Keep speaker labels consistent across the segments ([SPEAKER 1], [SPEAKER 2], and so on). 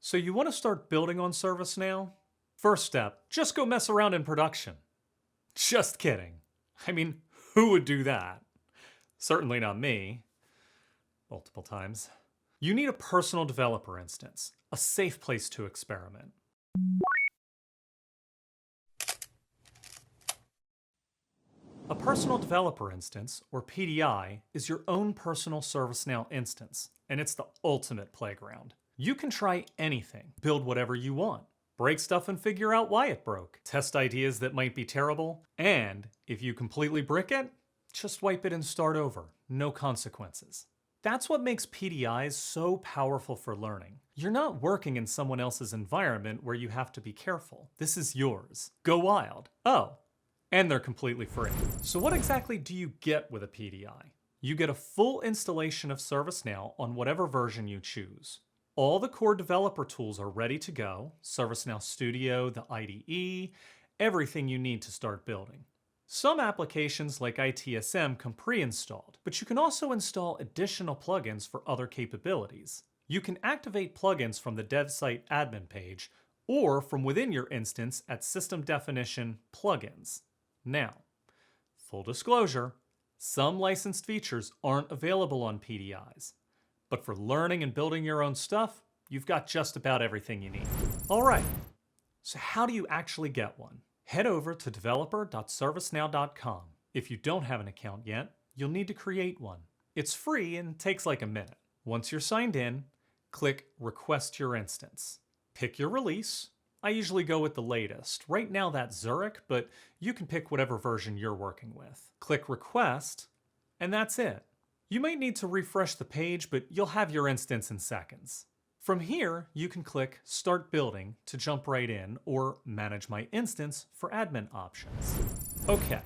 [SPEAKER 1] So you want to start building on ServiceNow? First step, just go mess around in production. Just kidding. I mean, who would do that? Certainly not me. Multiple times. You need a personal developer instance, a safe place to experiment. A personal developer instance, or PDI, is your own personal ServiceNow instance, and it's the ultimate playground. You can try anything, build whatever you want, break stuff and figure out why it broke, test ideas that might be terrible, and if you completely brick it, just wipe it and start over, no consequences. That's what makes PDIs so powerful for learning. You're not working in someone else's environment where you have to be careful. This is yours. Go wild. Oh, and they're completely free. So what exactly do you get with a PDI? You get a full installation of ServiceNow on whatever version you choose. All the core developer tools are ready to go, ServiceNow Studio, the IDE, everything you need to start building. Some applications like ITSM come pre-installed, but you can also install additional plugins for other capabilities. You can activate plugins from the dev site admin page or from within your instance at system definition plugins. Now, full disclosure, some licensed features aren't available on PDIs. But for learning and building your own stuff, you've got just about everything you need. All right, so how do you actually get one? Head over to developer.servicenow.com. If you don't have an account yet, you'll need to create one. It's free and takes like a minute. Once you're signed in, click Request Your Instance. Pick your release. I usually go with the latest. Right now that's Zurich, but you can pick whatever version you're working with. Click Request, and that's it. You might need to refresh the page, but you'll have your instance in seconds. From here, you can click Start Building to jump right in, or Manage My Instance for admin options. Okay,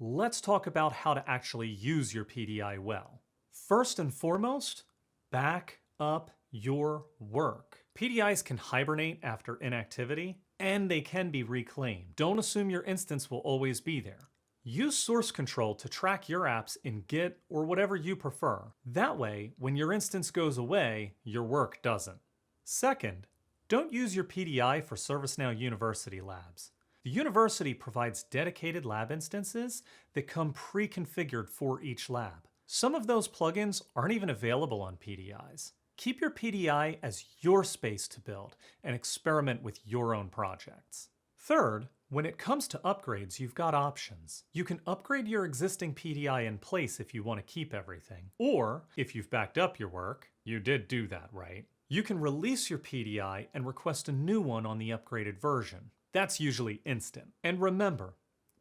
[SPEAKER 1] let's talk about how to actually use your PDI well. First and foremost, back up your work. PDIs can hibernate after inactivity, and they can be reclaimed. Don't assume your instance will always be there. Use source control to track your apps in Git or whatever you prefer. That way, when your instance goes away, your work doesn't. Second, don't use your PDI for ServiceNow University labs. The university provides dedicated lab instances that come pre-configured for each lab. Some of those plugins aren't even available on PDIs. Keep your PDI as your space to build and experiment with your own projects. Third, when it comes to upgrades, you've got options. You can upgrade your existing PDI in place if you want to keep everything. Or, if you've backed up your work, you did do that, right? You can release your PDI and request a new one on the upgraded version. That's usually instant. And remember,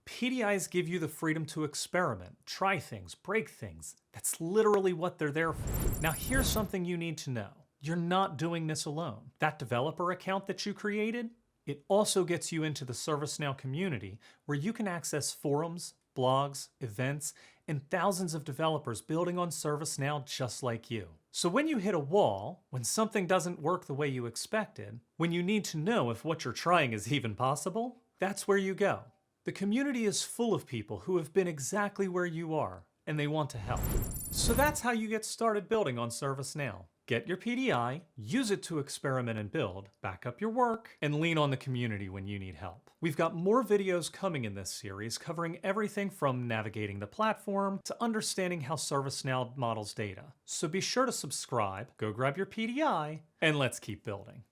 [SPEAKER 1] PDIs give you the freedom to experiment, try things, break things. That's literally what they're there for. Now here's something you need to know. You're not doing this alone. That developer account that you created, it also gets you into the ServiceNow community where you can access forums, blogs, events, and thousands of developers building on ServiceNow just like you. So when you hit a wall, when something doesn't work the way you expected, when you need to know if what you're trying is even possible, that's where you go. The community is full of people who have been exactly where you are, and they want to help. So that's how you get started building on ServiceNow. Get your PDI, use it to experiment and build, back up your work, and lean on the community when you need help. We've got more videos coming in this series covering everything from navigating the platform to understanding how ServiceNow models data. So be sure to subscribe, go grab your PDI, and let's keep building.